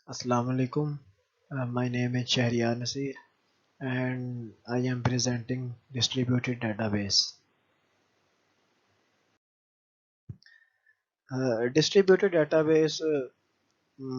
Assalamu alaikum. My name is Shahriar Nasir and I am presenting distributed database. Distributed database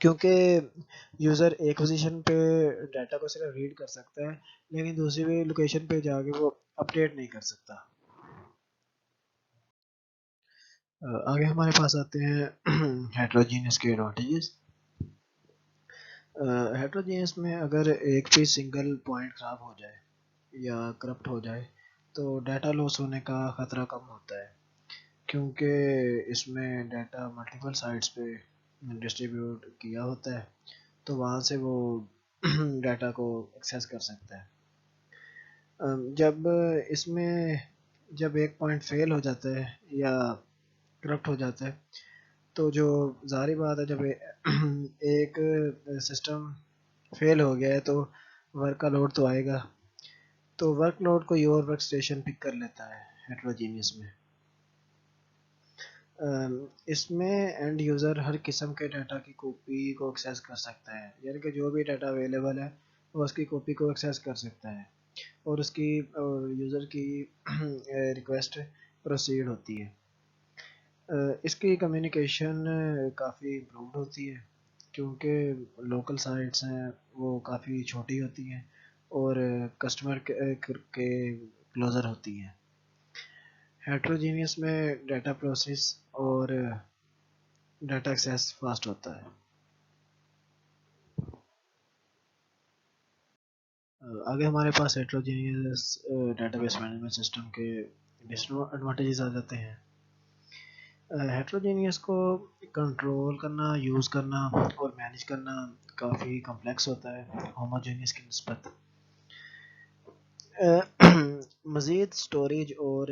کیونکہ user ایک position پہ data کو صرف red کر سکتا ہے لیکن دوسری لوکیشن پہ جا کے وہ اپڈیٹ نہیں کر سکتا. آگے ہمارے پاس آتے ہیں ہیٹروجینس کے ایڈوانٹیجز. ہیٹروجینس میں اگر ایک بھی سنگل پوائنٹ خراب ہو جائے یا کرپٹ ہو جائے تو ڈیٹا لاس ہونے کا خطرہ کم ہوتا ہے کیونکہ اس میں ڈیٹا ملٹیپل سائٹس پہ ڈسٹریبیوٹ کیا ہوتا ہے تو وہاں سے وہ ڈیٹا کو ایکسیس کر سکتا ہے. جب اس میں جب ایک پوائنٹ فیل ہو جاتا ہے یا کرپٹ ہو جاتا ہے تو جو ظاہری بات ہے جب ایک سسٹم فیل ہو گیا ہے تو ورک کا لوڈ تو آئے گا تو ورک لوڈ کوئی اور ورک اسٹیشن پک کر لیتا ہے ہیٹروجینیس میں. اس میں اینڈ یوزر ہر قسم کے ڈیٹا کی کاپی کو ایکسیس کر سکتا ہے یعنی کہ جو بھی ڈیٹا اویلیبل ہے وہ اس کی کاپی کو ایکسیس کر سکتا ہے اور اس کی یوزر کی ریکویسٹ پروسیڈ ہوتی ہے. اس کی کمیونیکیشن کافی امپرووڈ ہوتی ہے کیونکہ لوکل سائٹس ہیں وہ کافی چھوٹی ہوتی ہیں اور کسٹمر کے کلوزر ہوتی ہیں. ہیٹروجینیس میں ڈیٹا پروسیس اور ڈیٹا ایکسیس فاسٹ ہوتا ہے. آگے ہمارے پاس heterogeneous database management system کے ڈس ایڈوانٹیجز آ جاتے ہیں. ہیٹروجینیس کو کنٹرول کرنا یوز کرنا اور مینیج کرنا کافی کمپلیکس ہوتا ہے ہوموجینیس کی نسبت. مزید سٹوریج اور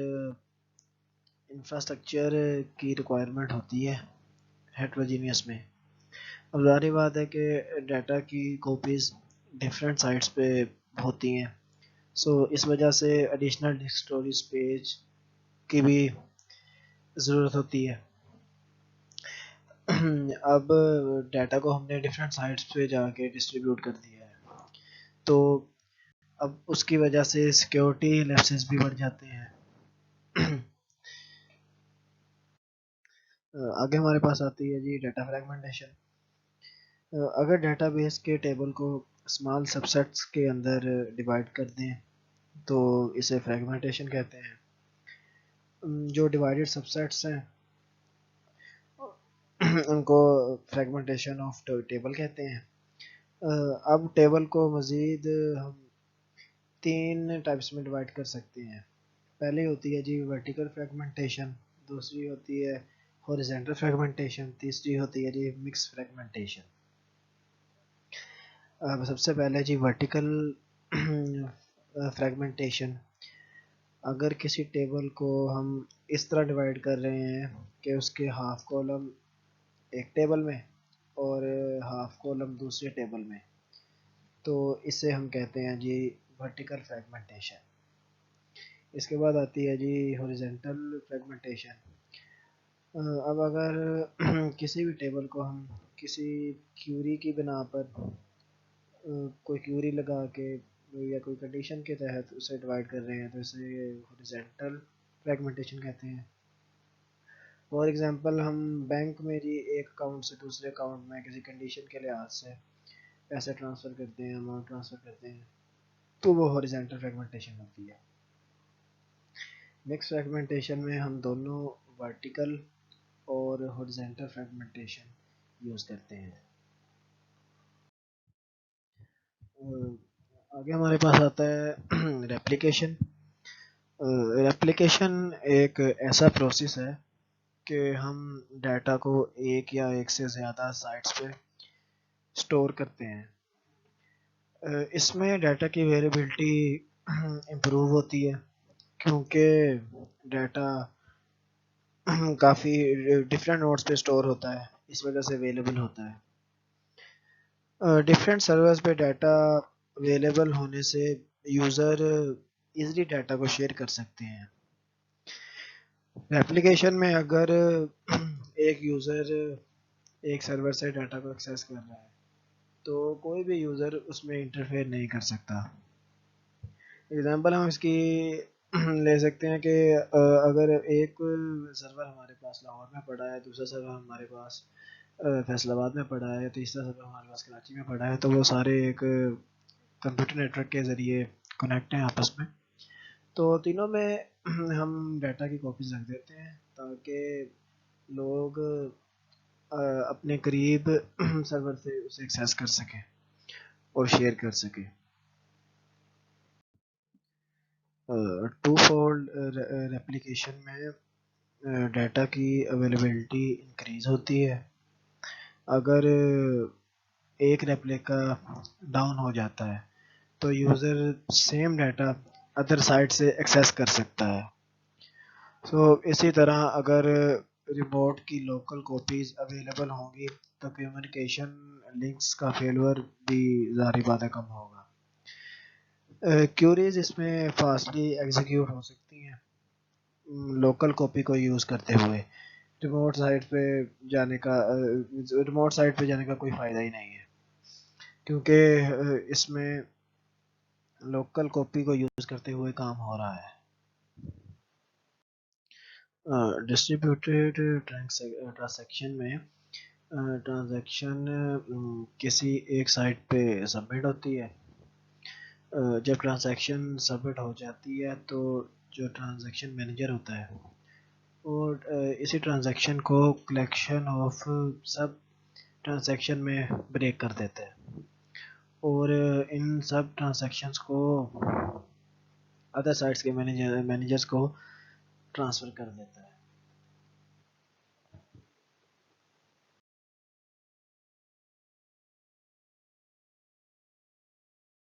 انفراسٹرکچر کی ریکوائرمنٹ ہوتی ہے ہیٹروجینیس میں. اب ظاہری بات ہے کہ ڈیٹا کی کاپیز ڈفرینٹ سائٹس پہ ہوتی ہیں سو اس وجہ سے ایڈیشنل ڈسک اسٹوریج پیج کی بھی ضرورت ہوتی ہے. اب ڈیٹا کو ہم نے ڈفرینٹ سائٹس پہ جا کے ڈسٹریبیوٹ کر دیا ہے تو اب اس کی وجہ سے سیکیورٹی لیپسز بھی بڑھ جاتے ہیں. آگے ہمارے پاس آتی ہے جی ڈیٹا فریگمنٹیشن. اگر ڈیٹا بیس کے ٹیبل کو اسمال سب سیٹس کے اندر ڈیوائڈ کر دیں تو اسے فریگمنٹیشن کہتے ہیں. جو ڈیوائڈیڈ سب سیٹس ہیں ان کو فریگمنٹیشن آف ٹیبل کہتے ہیں. اب ٹیبل کو مزید ہم 3 ٹائپس میں ڈیوائڈ کر سکتے ہیں. پہلی ہوتی ہے جی ورٹیکل فریگمنٹیشن, دوسری ہوتی ہے ہاریزونٹل فریگمنٹیشن, تیسری ہوتی ہے جی مکس فریگمنٹیشن. اب سب سے پہلے جی ورٹیکل فریگمنٹیشن. اگر کسی ٹیبل کو ہم اس طرح ڈیوائڈ کر رہے ہیں کہ اس کے ہاف کالم ایک ٹیبل میں اور ہاف کالم دوسرے ٹیبل میں تو اسے ہم کہتے ہیں جی ورٹیکل فریگمنٹیشن. اس کے بعد آتی ہے جی ہاریزونٹل فریگمنٹیشن. اب اگر کسی بھی ٹیبل کو ہم کسی کیوری کی بنا پر کوئی کیوری لگا کے یا کوئی کنڈیشن کے تحت اسے ڈیوائڈ کر رہے ہیں تو اسے ہاریزونٹل فریگمنٹیشن کہتے ہیں. فار ایگزامپل ہم بینک میں جی ایک اکاؤنٹ سے دوسرے اکاؤنٹ میں کسی کنڈیشن کے لحاظ سے پیسے ٹرانسفر کرتے ہیں, اماؤنٹ ٹرانسفر کرتے ہیں تو وہ ہاریزونٹل فریگمنٹیشن ہوتی ہے. مکس فریگمنٹیشن میں ہم دونوں ورٹیکل اور ہاریزونٹل فریگمنٹیشن یوز کرتے ہیں. آگے ہمارے پاس آتا ہے ریپلیکیشن. ریپلیکیشن ایک ایسا پروسیس ہے کہ ہم ڈیٹا کو ایک یا ایک سے زیادہ سائٹس پہ سٹور کرتے ہیں. اس میں ڈیٹا کی ویریبلٹی امپروو ہوتی ہے کیونکہ ڈیٹا کافی ڈفرینٹ نوڈس پہ سٹور ہوتا ہے اس وجہ سے اویلیبل ہوتا ہے. ڈفرینٹ سرورز پہ ڈیٹا اویلیبل ہونے سے یوزر ایزلی ڈیٹا کو شیئر کر سکتے ہیں. ایپلیکیشن میں اگر ایک یوزر ایک سرور سے ڈیٹا کو ایکسیس کر رہا ہے تو کوئی بھی یوزر اس میں انٹرفیئر نہیں کر سکتا. ایگزامپل ہم اس کی لے سکتے ہیں کہ اگر ایک سرور ہمارے پاس لاہور میں پڑا ہے, دوسرا سرور ہمارے پاس فیصل آباد میں پڑا ہے، تیسرا سبق ہمارے پاس کراچی میں پڑا ہے، تو وہ سارے ایک کمپیوٹر نیٹورک کے ذریعے کنیکٹ ہیں آپس میں. تو تینوں میں ہم ڈیٹا کی کاپیز رکھ دیتے ہیں تاکہ لوگ اپنے قریب سرور سے اسے ایکسیس کر سکیں اور شیئر کر سکیں. ٹو فولڈ ریپلیکیشن میں ڈیٹا کی اویلیبلٹی انکریز ہوتی ہے. اگر ایک ریپلیکا ڈاؤن ہو جاتا ہے تو user same data other site سے ایکسیس کر سکتا ہے. اسی طرح اگر ریموٹ کی لوکل کاپیز اویلیبل ہوں گی تو کمیونیکیشن لنکس کا فیلور بھی ظاہری بات ہے کم ہوگا. کیوریز اس میں فاسٹلی ایگزیکیوٹ ہو سکتی ہیں لوکل کاپی کو یوز کرتے ہوئے. ریموٹ سائٹ پہ جانے کا کوئی فائدہ ہی نہیں ہے کیونکہ اس میں لوکل کاپی کو یوز کرتے ہوئے کام ہو رہا ہے. ڈسٹریبیوٹیڈ ٹرانزیکشن میں ٹرانزیکشن کسی ایک سائٹ پہ سبمٹ ہوتی ہے. جب ٹرانزیکشن سبمٹ ہو جاتی ہے تو جو ٹرانزیکشن مینیجر ہوتا ہے اور اسی ٹرانزیکشن کو کلیکشن آف سب ٹرانزیکشن میں بریک کر دیتے ہیں اور ان سب ٹرانزیکشنز کو ادر سائٹس کے مینیجرز کو ٹرانسفر کر دیتا ہے.